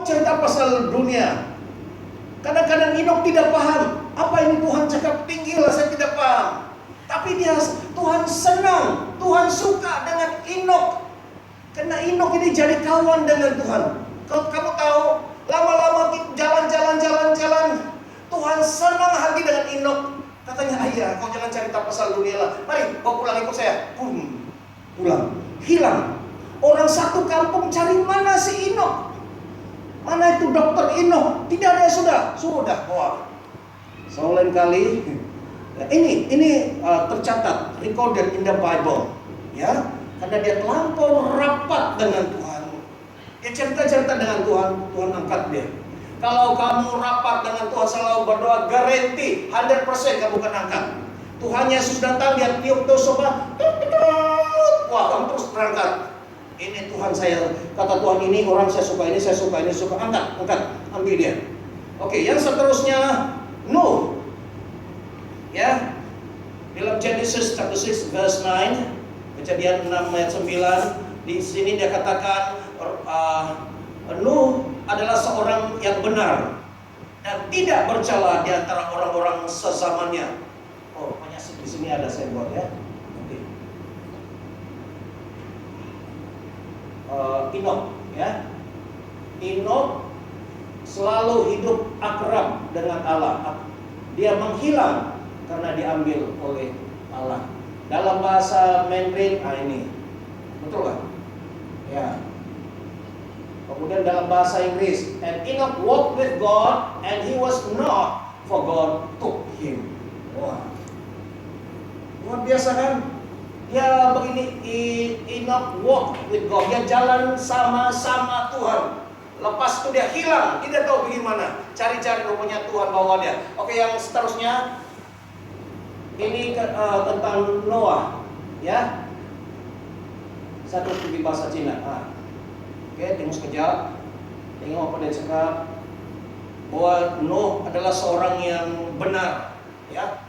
cerita pasal dunia. Kadang-kadang Enok tidak paham. Apa ini Tuhan cakap, tinggilah, saya tidak paham. Tapi Tuhan senang, Tuhan suka dengan Enok. Karena Enok ini jadi kawan dengan Tuhan. Kalau kamu tahu, lama-lama jalan. Tuhan senang hati dengan Enok. Katanya, ayah, kau jangan cerita pasal dunia lah. Mari, kau pulang ikut saya. Pulang, hilang. Orang satu kampung cari mana si Enok. Mana itu dokter Enok? Tidak ada, sudah bawa. So lain kali, ini tercatat, recorded in the Bible, ya, karena dia terlampau rapat dengan Tuhan. Dia cerita dengan Tuhan, Tuhan angkat dia. Kalau kamu rapat dengan Tuhan, selalu berdoa, garanti 100% kamu akan angkat. Tuhan Yesus datang, dia tiup tosoba, wah, kamu terus berangkat. Ini Tuhan saya, kata Tuhan, ini orang saya suka, ini saya suka, angkat, ambil dia. Oke, yang seterusnya, Nuh. Ya, dalam Genesis chapter 6 verse 9, Kejadian 6 ayat 9, di sini dia katakan Nuh adalah seorang yang benar dan tidak bercela di antara orang-orang sezamannya. Oh, rupanya di sini ada saya buat ya. Enok, ya. Enok selalu hidup akrab dengan Allah. Dia menghilang karena diambil oleh Allah. Dalam bahasa Mandarin, ini betul kan? Ya. Kemudian dalam bahasa Inggris, and Enoch walked with God, and he was not, for God took him. Wah, luar biasa kan? Dia begini, Enoch walk with God, dia jalan sama Tuhan. Lepas itu dia hilang, tidak tahu bagaimana. Cari-cari rupanya Tuhan bawa dia. Oke, yang seterusnya ini tentang Noah, ya. Satu di bahasa Cina. Oke, tengok sekejap. Tengok apa dia cakap. Bahwa Noah adalah seorang yang benar, ya.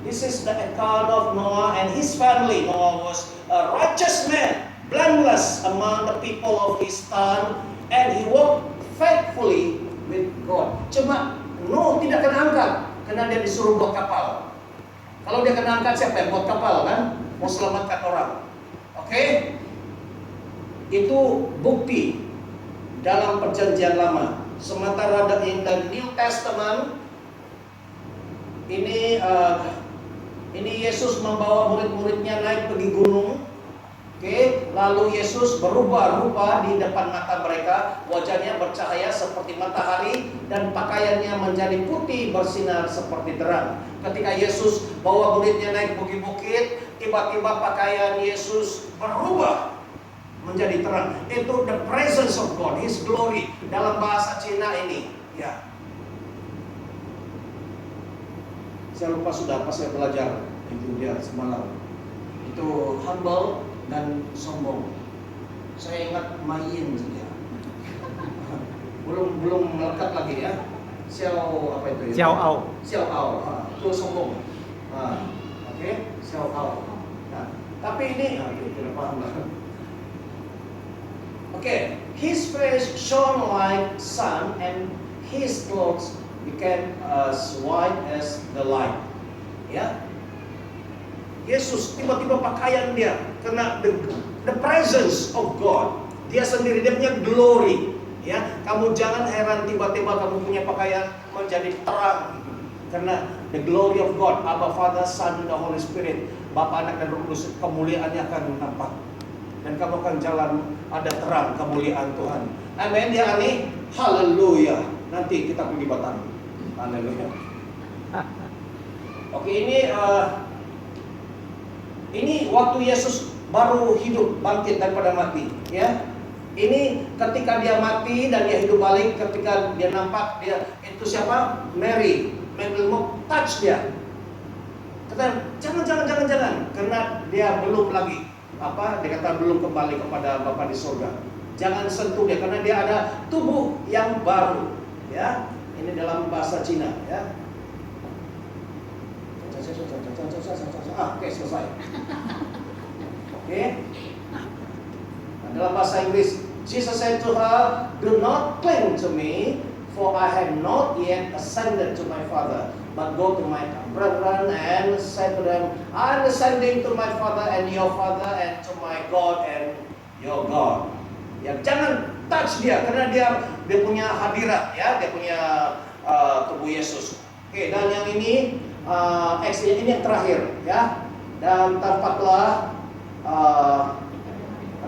This is the account of Noah and his family. Noah was a righteous man, blameless among the people of his time, and he walked faithfully with God. Cuma Nuh tidak kena angkat karena dia disuruh buat kapal. Kalau dia kena angkat, siapa yang buat kapal kan? Mau selamatkan orang. Oke? Itu bukti dalam perjanjian lama. Sementara in the New Testament ini Yesus membawa murid-muridnya naik pergi gunung. Oke, lalu Yesus berubah rupa di depan mata mereka, wajahnya bercahaya seperti matahari dan pakaiannya menjadi putih bersinar seperti terang. Ketika Yesus bawa muridnya naik bukit-bukit, tiba-tiba pakaian Yesus berubah menjadi terang. Itu the presence of God, His glory. Dalam bahasa Cina ini, ya. Saya lupa sudah apa saya belajar itu dia semalam. Itu humble dan sombong. Saya ingat main saja. belum melekat lagi ya. Xiao apa itu ya? Xiao Ao. Itu sombong. Oke, Xiao Ao. Nah, tapi ini tidak paham lah. Oke, his face shone like sun and his clothes became as white as the light. Ya, Yesus tiba-tiba pakaian dia kena the presence of God. Dia sendiri, dia punya glory. Ya, kamu jangan heran tiba-tiba kamu punya pakaian menjadi terang karena the glory of God, Abba, Father, Son, and the Holy Spirit, Bapa, Anak, dan Roh Kudus, kemuliaannya akan nampak dan kamu akan jalan ada terang kemuliaan Tuhan. Amin ya, ani. Haleluya. Nanti kita pergi Batam. Haleluya. Oke, ini waktu Yesus baru hidup, bangkit daripada mati, ya. Ini ketika dia mati dan dia hidup balik, ketika dia nampak dia itu siapa? Mary mau touch dia. Kata jangan, karena dia belum lagi dia kata belum kembali kepada Bapa di surga. Jangan sentuh dia karena dia ada tubuh yang baru, ya. Ini dalam bahasa Cina, ya. Oke, selesai. Oke. Nah, dalam bahasa Inggris, Jesus said to her, "Do not cling to me, for I have not yet ascended to my Father. But go to my brethren and say to them, I am ascending to my Father and your Father, and to my God and your God." Ya, jangan touch dia, karena dia punya hadirat, ya, dia punya tubuh Yesus. Oke, dan yang ini ini yang terakhir, ya. Dan tampaklah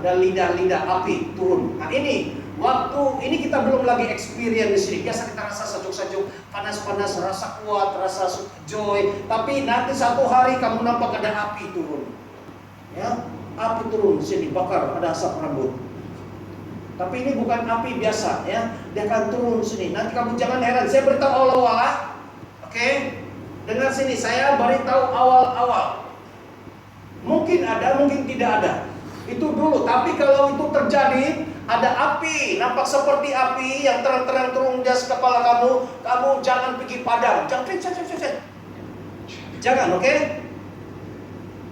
ada lidah-lidah api turun. Nah, ini waktu ini kita belum lagi experience di sini. Biasa kita rasa sejuk-sejuk, panas-panas, rasa kuat, rasa joy. Tapi nanti satu hari kamu nampak ada api turun. Ya, api turun di sini, bakar, ada asap rambut. Tapi ini bukan api biasa, ya. Dia akan turun sini. Nanti kamu jangan heran. Saya beritahu awal-awal, oke? Dengar sini, saya beritahu awal-awal. Mungkin ada, mungkin tidak ada. Itu dulu. Tapi kalau itu terjadi, ada api, nampak seperti api yang terang-terang turun di atas kepala kamu. Kamu jangan pergi padam. Jangan, oke?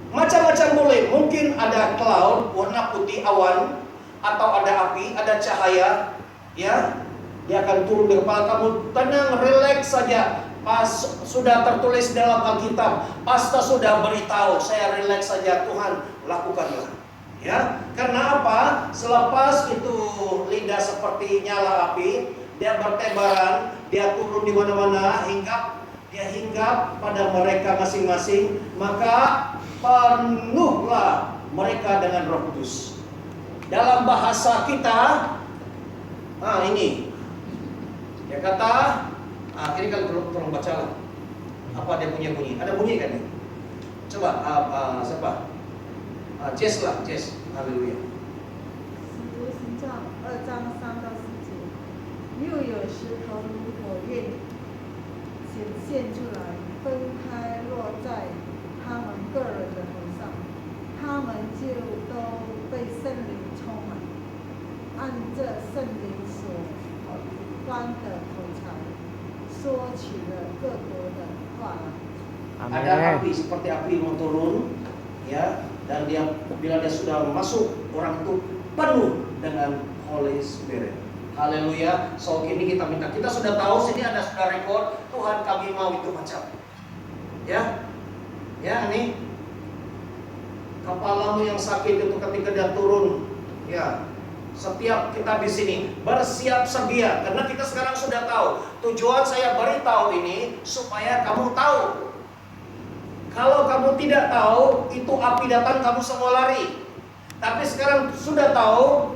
Macam-macam boleh. Mungkin ada cloud, warna putih, awan, atau ada api, ada cahaya, ya, dia akan turun di kepala kamu. Tenang, relax saja. Pas sudah tertulis dalam Alkitab, pastor sudah beritahu, saya relax saja, Tuhan lakukanlah, ya. Karena apa? Selepas itu lidah seperti nyala api, dia bertebaran, dia turun di mana-mana, dia hinggap pada mereka masing-masing, maka penuhlah mereka dengan Roh Kudus. Dalam bahasa kita, ini dia kata, ini kan tolong baca lah. Apa dia punya bunyi? Ada bunyi kan nih? Coba, siapa? Jess lah, Jess. Haleluya. 使徒行传2章3到4节，又有石头如火焰显现出来，分开落在他们个人的头上，他们就都被圣灵充满，按着圣灵所颁的口才，说起了各国的话来。 Ada api seperti api mau turun, ya, dan bila dia sudah masuk, orang itu penuh dengan Holy Spirit. Haleluya. So ini kita minta, kita sudah tahu sini ada sudah record, Tuhan kami mau itu macam, ya, ini kepalamu yang sakit itu ketika dia turun, ya. Setiap kita di sini bersiap sedia, karena kita sekarang sudah tahu. Tujuan saya beritahu ini supaya kamu tahu. Kalau kamu tidak tahu, itu api datang kamu semua lari. Tapi sekarang sudah tahu,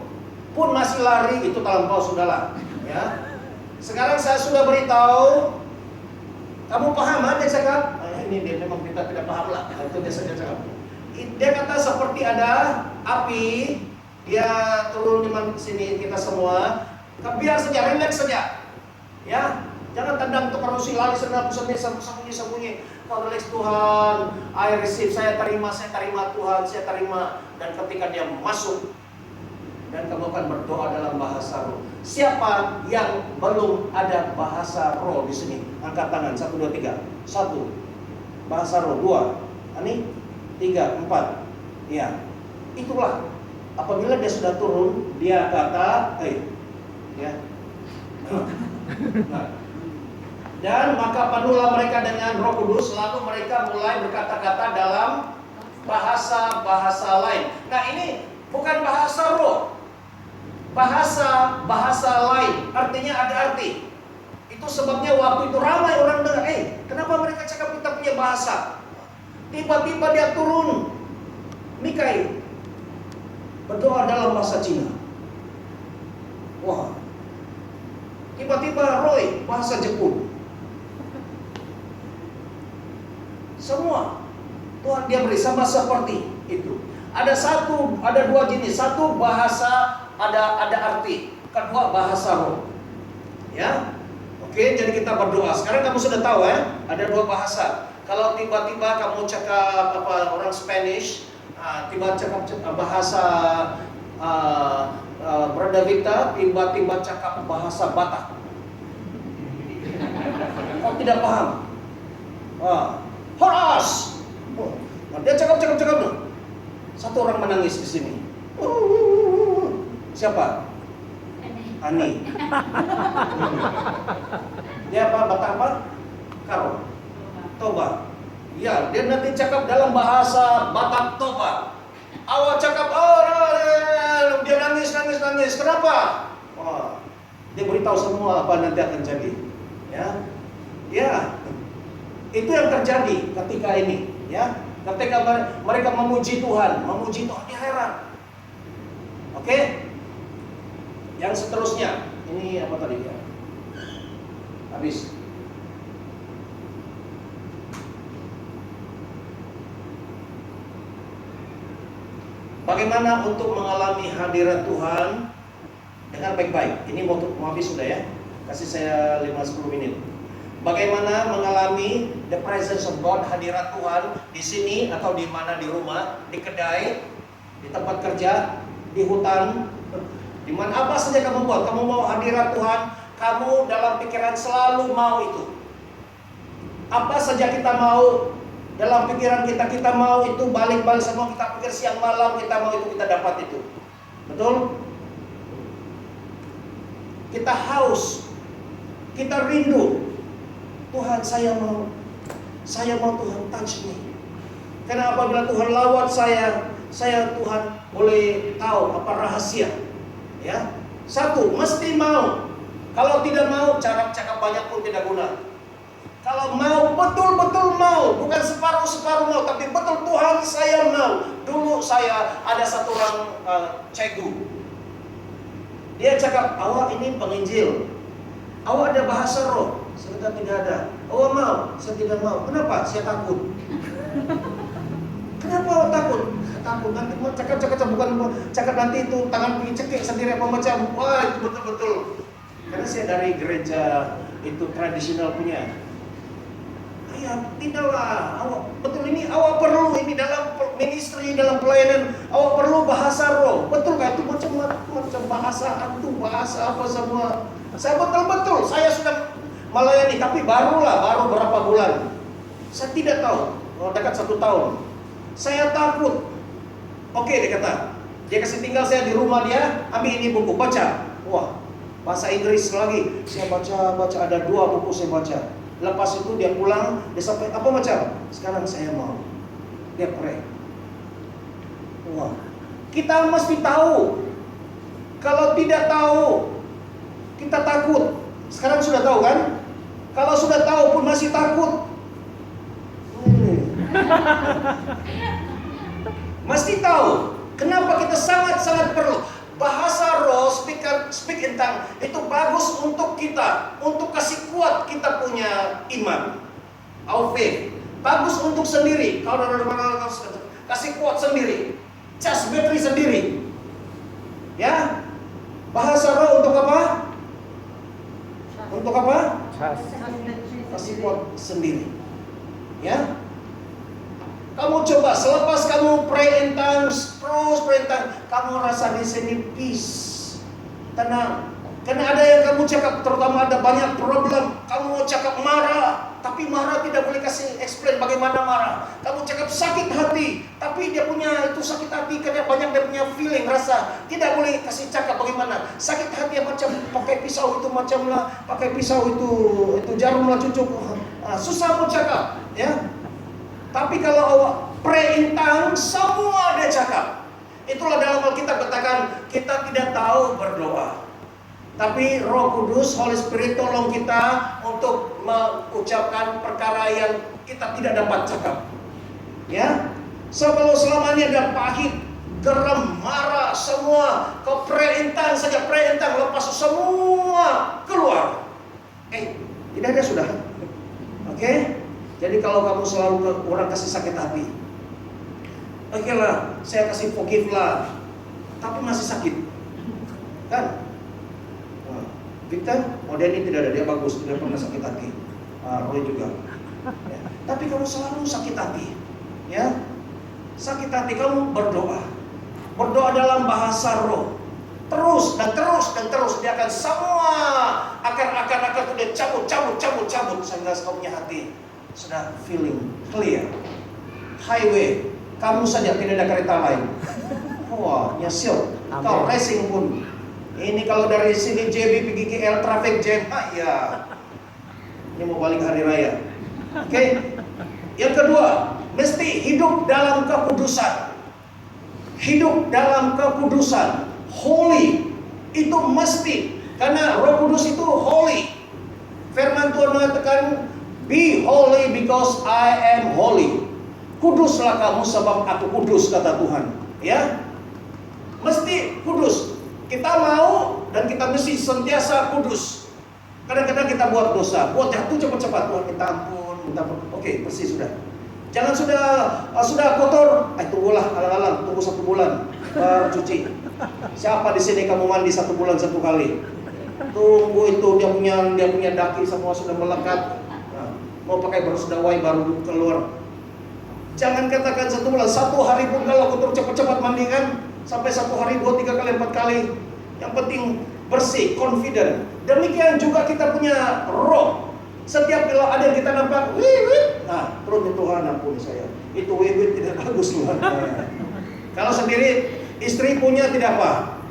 pun masih lari, itu terlampau sudahlah. Ya. Sekarang saya sudah beritahu, kamu paham aja cakap? Ini dia memang kita tidak paham lah. Itu dia saja cakap. Dia kata seperti ada api, dia turun di sini kita semua. Biar saja, relax saja. Ya, jangan tendang tukar rusi lari sembunyi. Kau relax, Tuhan, I receive, saya terima Tuhan, saya terima. Dan ketika dia masuk, dan kamu akan berdoa dalam bahasa roh. Siapa yang belum ada bahasa roh di sini? Angkat tangan, 1, 2, 3. 1, bahasa roh. 2, ini 3, 4. Ya, itulah. Apabila dia sudah turun, dia kata, ya. Nah. Dan maka penuhlah mereka dengan Roh Kudus, lalu mereka mulai berkata-kata dalam bahasa-bahasa lain. Nah, ini bukan bahasa roh. Bahasa lain, artinya ada arti. Itu sebabnya waktu itu ramai orang dengar, kenapa mereka cakap kita punya bahasa? Tiba-tiba dia turun. Mikai berdoa dalam bahasa Cina. Wah. Tiba-tiba Roy bahasa Jepun. Semua Tuhan dia beri sama seperti itu. Ada dua jenis. Satu bahasa ada arti. Kedua bahasa roh. Ya. Oke, jadi kita berdoa. Sekarang kamu sudah tahu ya, ada dua bahasa. Kalau tiba-tiba kamu cakap orang Spanish, tiba cakap bahasa Brother Victor, tiba-tiba cakap bahasa Batak. Kau tidak paham. Horas. Dia cakap. Satu orang menangis di sini. Siapa? Ani. Dia apa? Batak apa? Karo. Toba. Ya, dia nanti cakap dalam bahasa Batak Toba. Awak cakap, dia nangis. Kenapa? Wah, dia beritahu semua apa nanti akan jadi. Ya, itu yang terjadi ketika ini. Ya, ketika mereka memuji Tuhan, dia heran. Oke? Yang seterusnya, ini apa tadi ya? Habis. Bagaimana untuk mengalami hadirat Tuhan dengan baik-baik? Ini mau habis sudah ya. Kasih saya 5-10 menit. Bagaimana mengalami the presence of God, hadirat Tuhan di sini atau di mana, di rumah, di kedai, di tempat kerja, di hutan, di mana apa saja kamu buat. Kamu mau hadirat Tuhan, kamu dalam pikiran selalu mau itu. Apa saja kita mau dalam pikiran kita mau itu, balik-balik semua kita pikir siang malam kita mau itu, kita dapat itu. Betul? Kita haus, kita rindu. Tuhan, saya mau Tuhan touch me. Karena apabila Tuhan lawat saya Tuhan boleh tahu apa rahasia. Ya, satu, mesti mau. Kalau tidak mau, cakap banyak pun tidak guna. Kalau mau, betul-betul mau, bukan separuh-separuh mau, tapi betul Tuhan saya mau. Dulu saya ada satu orang cegu. Dia cakap, awak ini penginjil, awak ada bahasa roh. Saya tidak ada. Awak mau? Saya tidak mau. Kenapa? Saya takut. Kenapa awak takut? Takut nanti cakap bukan cakap nanti itu tangan pergi cekik sendiri apa macam. Wah, itu betul-betul. Karena saya dari gereja itu tradisional punya. Ya, tidaklah. Awak betul ini awak perlu ini dalam ministry, dalam pelayanan, awak perlu bahasa roh. Betul kan? Itu macam bahasa hantu, bahasa apa semua. Saya betul-betul, saya sudah melayani, tapi baru berapa bulan. Saya tidak tahu, dekat 1 tahun. Saya takut. Oke, dia kata, dia kasih tinggal saya di rumah dia, ambil ini buku, baca. Wah, bahasa Inggris lagi. Saya baca, ada 2 buku saya baca. Lepas itu dia pulang, dia sampai apa macam? Sekarang saya mau. Dia pray. Wah, kita mesti tahu. Kalau tidak tahu, kita takut. Sekarang sudah tahu kan? Kalau sudah tahu pun masih takut. Mesti tahu. Kenapa kita sangat-sangat perlu bahasa roh, speak in tongue itu bagus untuk kita, untuk kasih kuat kita punya iman, our faith. Bagus untuk sendiri. Kalau kasih kuat sendiri, cas battery sendiri. Ya, bahasa roh untuk apa? Untuk apa? Kasih kuat sendiri. Ya. Kamu coba selepas kamu pray in tongues, terus pray in tongues, kamu rasa di sini peace, tenang. Karena ada yang kamu cakap, terutama ada banyak problem. Kamu mau cakap marah, tapi marah tidak boleh kasih explain bagaimana marah. Kamu cakap sakit hati, tapi dia punya itu sakit hati karena banyak dia punya feeling, rasa. Tidak boleh kasih cakap bagaimana. Sakit hati yang macam pakai pisau itu macam lah, pakai pisau itu jarum lah cucuk. Susah mau cakap, ya. Tapi kalau awak pray in tongues, semua dia cakap. Itulah dalam Alkitab katakan, kita tidak tahu berdoa. Tapi Roh Kudus, Holy Spirit tolong kita untuk mengucapkan perkara yang kita tidak dapat cakap. Ya. So kalau selama ini ada pahit, geram, marah, semua kau pray in tongues saja, pray in tongues, lepas semua keluar. Tidak ada sudah. Oke? Jadi kalau kamu selalu ke orang kasih sakit hati, oke lah, saya kasih forgive lah, tapi masih sakit, kan? Victor, dia ini tidak ada, dia bagus, tidak pernah sakit hati. Roy juga. Ya. Tapi kamu selalu sakit hati, ya? Sakit hati, kamu berdoa dalam bahasa roh, terus dan terus, dia akan semua akar itu dia cabut, sehingga kau punya hati sudah feeling clear. Highway, kamu saja tidak ada kereta lain. Wah, nyesel. Kau racing pun Ini kalau dari sini JB pergi KL traffic jam, ya. Ini mau balik hari raya. Oke. Yang kedua, mesti hidup dalam kekudusan. Hidup dalam kekudusan. Holy. Itu mesti. Karena Roh Kudus itu holy. Firman Tuhan mengatakan, be holy because I am holy. Kuduslah kamu sebab aku kudus, kata Tuhan. Ya. Mesti kudus. Kita mau dan kita mesti sentiasa kudus. Kadang-kadang kita buat dosa, buat jatuh cepat-cepat, Tuhan minta ampun, minta ampun. Oke, bersih sudah. Jangan sudah kotor, tunggulah alang-alang, tunggu 1 bulan baru cuci. Siapa di sini kamu mandi 1 bulan 1 kali? Tunggu itu dia punya daki semua sudah melekat. Nah, mau pakai bersedawai baru keluar. Jangan katakan 1 bulan, 1 hari pun kalau kotor cepat-cepat mandi kan, sampai 1 hari 2, 3 kali, 4 kali. Yang penting bersih, confident. Demikian juga kita punya roh. Setiap bila ada yang kita nampak, nah, terus Tuhan ampuni saya. Itu tidak bagus Tuhan. Kalau sendiri, istri punya tidak apa.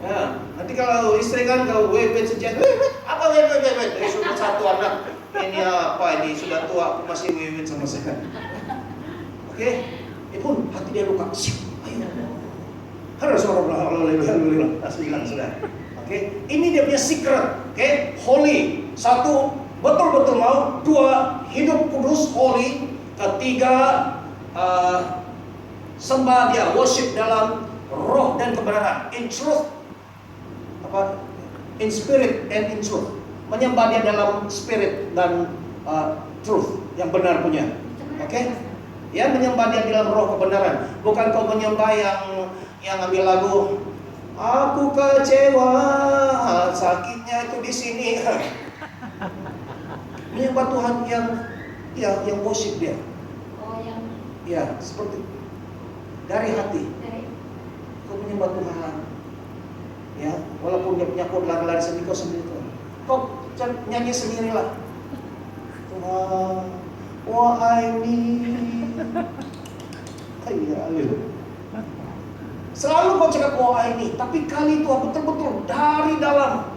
Nah, nanti kalau istri kan kalau sejak, apa sudah 1 anak. Ini apa ini sudah tua, aku masih sama saya. Oke, itu hati dia luka. Ayo. Harus orang bilang sudah. Oke, ini dia punya secret. Oke, holy. 1, betul-betul mau. 2, hidup kudus, holy. 3, sembah dia, worship dalam roh dan kebenaran. In truth, in spirit and in truth. Menyembah dia dalam spirit dan truth, yang benar punya. Oke, ya, menyembah dia dalam roh kebenaran. Bukan kau menyembah yang ambil lagu. Aku kecewa, sakitnya itu di sini. Menyembah Tuhan yang worship dia. Oh, yang Ya, seperti dari hati. Kau menyembah Tuhan. Ya, walaupun dia punya kod lari-lari sendiri, kau sendiri Tuhan. Kau nyanyi sendirilah. Tuhan, what I need. Selalu kau cakap ini, tapi kali itu betul-betul dari dalam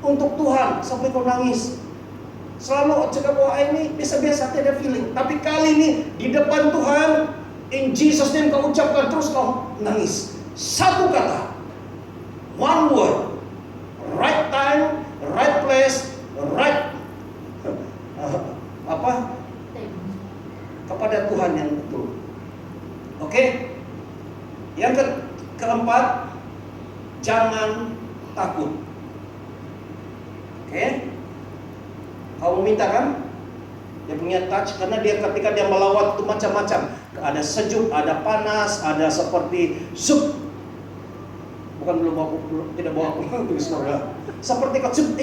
untuk Tuhan sampai kau nangis. Selalu cakap ini biasa-biasa tidak ada feeling, tapi kali ini di depan Tuhan, in Jesus name kau ucapkan terus kau nangis. 1 kata, 1 word, right time, right place, right kepada Tuhan yang betul. Oke? Yang keempat, jangan takut. Oke? Kamu minta kan? Dia punya touch, karena dia ketika dia melawat itu macam-macam. Ada sejuk, ada panas, ada seperti zup. Bukan tidak bawa pulang tulis saudara. Seperti kau zup,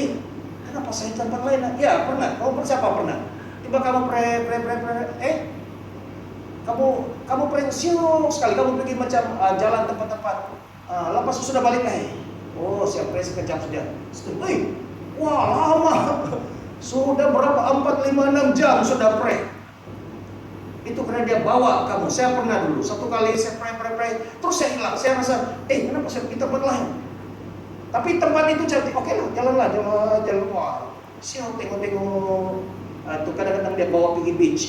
kenapa saya tempat lain? Ya pernah. Kamu siapa pernah? Tiba kamu kamu siuk sekali, kamu pergi macam jalan tempat-tempat. Lepas sudah balik, oh siap sekejap sudah. Wah lama. Sudah berapa? 4, 5, 6 jam sudah pray. Itu karena dia bawa kamu. Saya pernah dulu, 1 kali saya pray, terus saya hilang. Saya rasa, kenapa saya pergi tempat lain? Tapi tempat itu cantik. Oke lah, jalan. Wah, siap tengok. Itu kadang-kadang dia bawa pergi beach.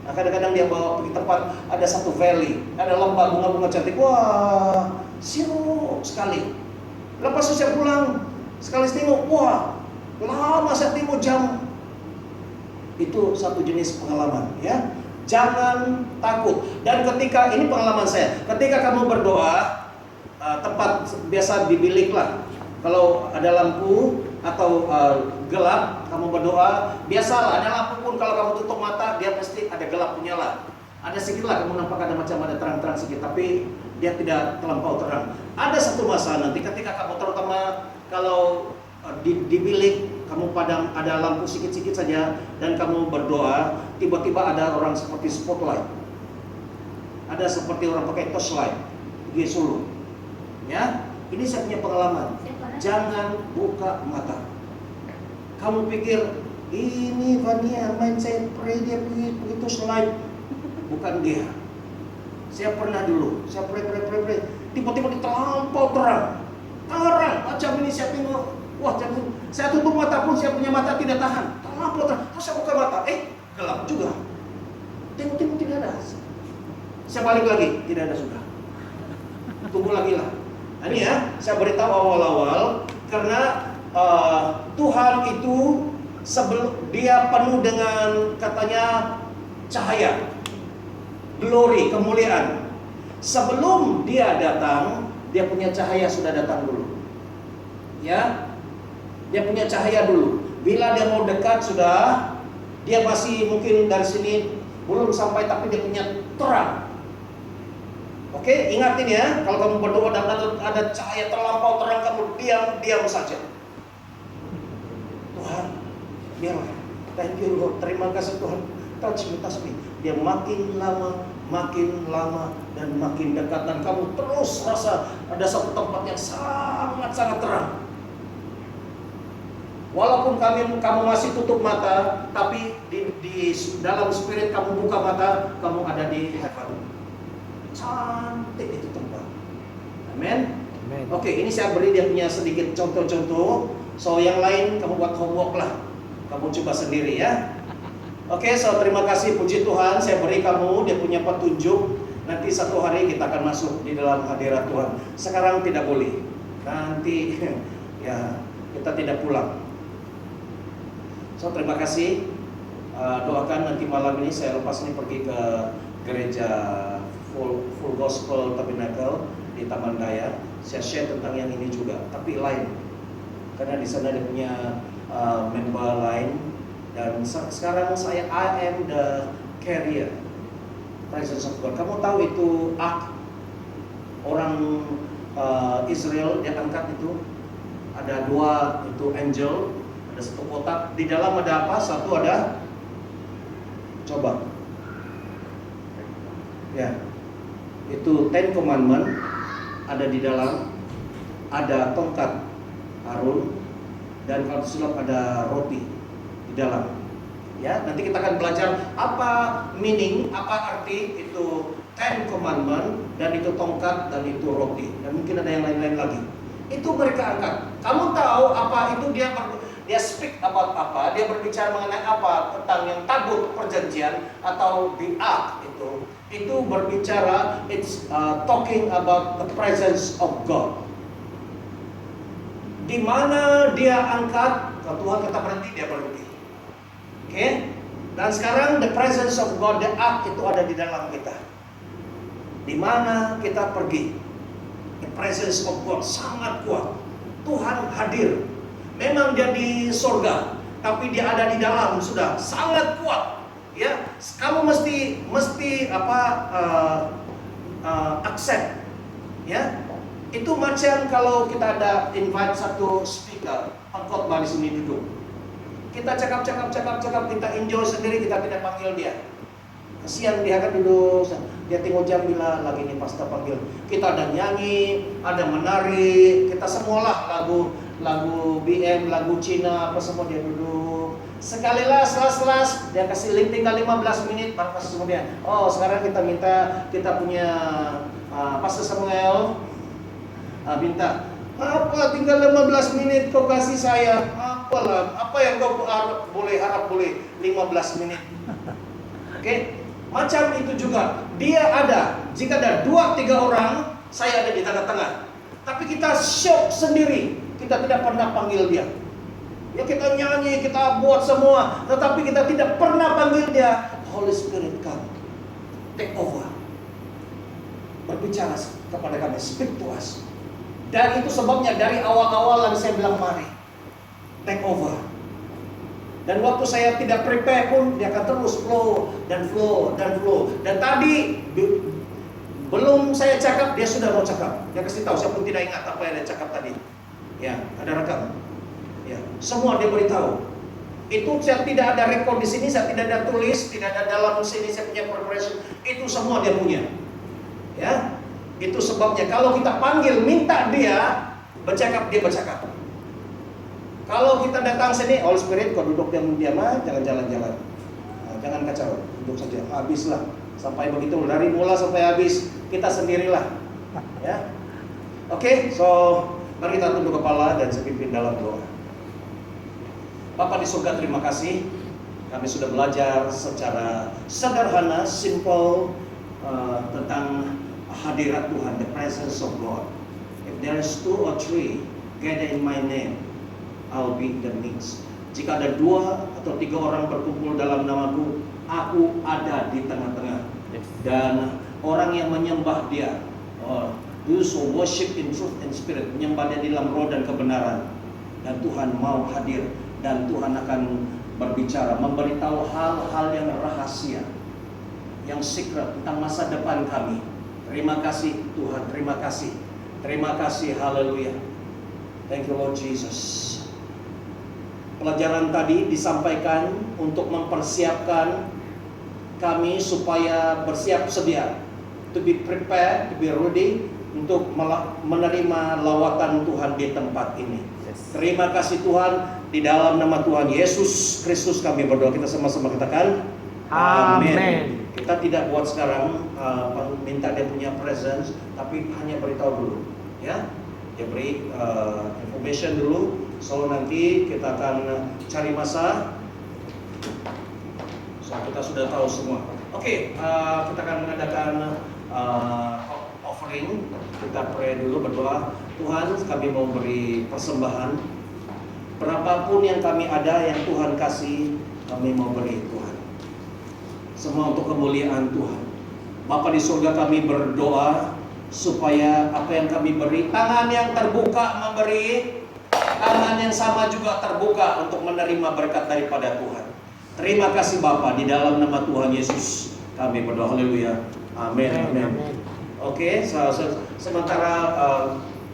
Kadang-kadang dia bawa pergi tempat ada satu valley, ada lembah bunga-bunga cantik. Wah, siap sekali. Lepas itu saya pulang, sekali tengok, wah, lama saya tengok jam. Itu satu jenis pengalaman, ya. Jangan takut. Dan ketika ini pengalaman saya, ketika kamu berdoa, tempat biasa di bilik lah. Kalau ada lampu atau gelap, kamu berdoa, biasalah ada lampu pun kalau kamu tutup mata, dia pasti ada gelap menyala. Ada sedikit lah kamu nampak ada macam ada terang-terang sedikit, tapi dia tidak terlampau terang. Ada satu masa nanti ketika kamu terutama kalau di bilik kamu padam, ada lampu sedikit-sedikit saja dan kamu berdoa, tiba-tiba ada orang seperti spotlight, ada seperti orang pakai torchlight di Solo. Ya, ini saya punya pengalaman. Jangan buka mata. Kamu pikir ini Vania main saya pray dia begitu slide, bukan dia. Saya pernah dulu, saya pray, tiba-tiba terlampau terang. Terang, macam ini saya tengok. Wah, saya tutup mata pun saya punya mata tidak tahan. Terlampau terang. Terus saya buka mata, gelap juga. Tengok tidak ada. Saya balik lagi, tidak ada sudah. Tunggu lagi lah. Nah, ini ya, saya beritahu awal-awal karena Tuhan itu sebelum dia penuh dengan katanya cahaya, glory, kemuliaan. Sebelum dia datang, dia punya cahaya sudah datang dulu. Ya, dia punya cahaya dulu. Bila dia mau dekat sudah, dia masih mungkin dari sini belum sampai tapi dia punya terang. Oke, ingatin ya, kalau kamu berdoa dan ada cahaya terlampau terang, kamu diam saja. Tuhan, biarlah. Thank you Lord, terima kasih Tuhan. Touch me. Dia makin lama, dan makin dekat. Dan kamu terus rasa ada satu tempat yang sangat-sangat terang. Walaupun kamu masih tutup mata, tapi di dalam spirit kamu buka mata, kamu ada di heaven. Cantik itu tempat. Amin. Oke, ini saya beri dia punya sedikit contoh-contoh. So yang lain kamu buat homework lah. Kamu coba sendiri ya. Oke, so terima kasih, puji Tuhan. Saya beri kamu dia punya petunjuk. Nanti satu hari kita akan masuk di dalam hadirat Tuhan. Sekarang tidak boleh. Nanti ya kita tidak pulang. So terima kasih. Doakan nanti malam ini saya lepas ini pergi ke gereja Full Gospel Tabernacle di Taman Daya. Saya share tentang yang ini juga, tapi lain. Karena di sana dia punya member lain. Dan sekarang I am the carrier presence of God. Kamu tahu itu Ark orang Israel dia angkat itu ada dua itu angel, ada satu kotak di dalam ada apa? Satu ada coba ya itu Ten Commandment ada di dalam, ada tongkat Harun dan kalau silap ada roti di dalam. Ya, nanti kita akan belajar apa meaning, apa arti itu Ten Commandment dan itu tongkat dan itu roti dan mungkin ada yang lain-lain lagi. Itu mereka angkat. Kamu tahu apa itu dia speak about apa? Dia berbicara mengenai apa? Tentang yang tabut perjanjian atau the ark itu. Itu berbicara it's talking about the presence of God. Di mana dia angkat, kalau Tuhan kata berhenti, dia berhenti. Oke? Dan sekarang the presence of God, the ark itu ada di dalam kita. Di mana kita pergi, the presence of God sangat kuat. Tuhan hadir. Memang dia di sorga, tapi dia ada di dalam sudah sangat kuat. Ya, kamu mesti accept. Ya, itu macam kalau kita ada invite satu speaker pengkhotbah di sini duduk. Kita cakap, kita enjoy sendiri, kita tidak panggil dia. Kasihan dia kan duduk, dia tengok jam bila lagi nih pastor panggil. Kita ada nyanyi, ada menari, kita semualah lagu BM, lagu Cina, apa semua dia duduk. Sekali lah selas dia kasih link tinggal 15 menit baru kasih kemudian. Oh sekarang kita minta kita punya Pastor Samuel minta apa tinggal 15 menit kau kasih saya. Apalah, apa yang kau harap boleh 15 menit. Oke? Macam itu juga. Dia ada. Jika ada 2-3 orang, saya ada di tengah-tengah. Tapi kita shock sendiri. Kita tidak pernah panggil dia. Ya kita nyanyi, kita buat semua, tetapi kita tidak pernah panggil dia. Holy Spirit come, take over, berbicara kepada kami, speak to us. Dan itu sebabnya dari awal-awal saya bilang mari, take over. Dan waktu saya tidak prepare pun dia akan terus flow. Dan tadi belum saya cakap dia sudah mau cakap. Dia kasih tahu, saya pun tidak ingat apa yang dia cakap tadi. Ya, ada rekam. Ya, semua dia beritahu. Itu saya tidak ada rekod di sini, saya tidak ada tulis, tidak ada dalam sini saya punya preparation. Itu semua dia punya. Ya, itu sebabnya kalau kita panggil minta dia bercakap, dia bercakap. Kalau kita datang sini, Holy Spirit, kau duduk diam-diam aja, jangan jalan-jalan. Nah, jangan kacau, duduk saja. Habislah sampai begitu dari mula sampai habis kita sendirilah. Ya, oke, so Mari kita tunduk kepala dan saya pimpin dalam doa. Bapa di surga, terima kasih. Kami sudah belajar secara sederhana, simple tentang hadirat Tuhan, the presence of God. If there is 2 or 3 gather in my name, I'll be in the midst. Jika ada 2 atau 3 orang berkumpul dalam namaku, aku ada di tengah-tengah. Dan orang yang menyembah Dia, those who worship in truth and spirit, menyembah Dia di dalam roh dan kebenaran. Dan Tuhan mau hadir, dan Tuhan akan berbicara, memberitahu hal-hal yang rahasia, yang secret tentang masa depan kami. Terima kasih Tuhan, terima kasih. Terima kasih, haleluya. Thank you Lord Jesus. Pelajaran tadi disampaikan untuk mempersiapkan kami supaya bersiap sedia, to be prepared, to be ready untuk menerima lawatan Tuhan di tempat ini. Terima kasih Tuhan, di dalam nama Tuhan Yesus Kristus kami berdoa. Kita sama-sama katakan amin. Kita tidak buat sekarang minta dia punya presence, tapi hanya beritahu dulu, ya. Dia beri information dulu. So nanti kita akan cari masa. So kita sudah tahu semua. Oke, kita akan mengadakan offering. Kita pray dulu, berdoa. Tuhan, kami mau beri persembahan. Berapapun yang kami ada, yang Tuhan kasih, kami mau beri Tuhan. Semua untuk kemuliaan Tuhan. Bapa di surga, kami berdoa supaya apa yang kami beri, tangan yang terbuka memberi, tangan yang sama juga terbuka untuk menerima berkat daripada Tuhan. Terima kasih Bapa, di dalam nama Tuhan Yesus kami berdoa. Haleluya. Amin. Amin. Oke, sementara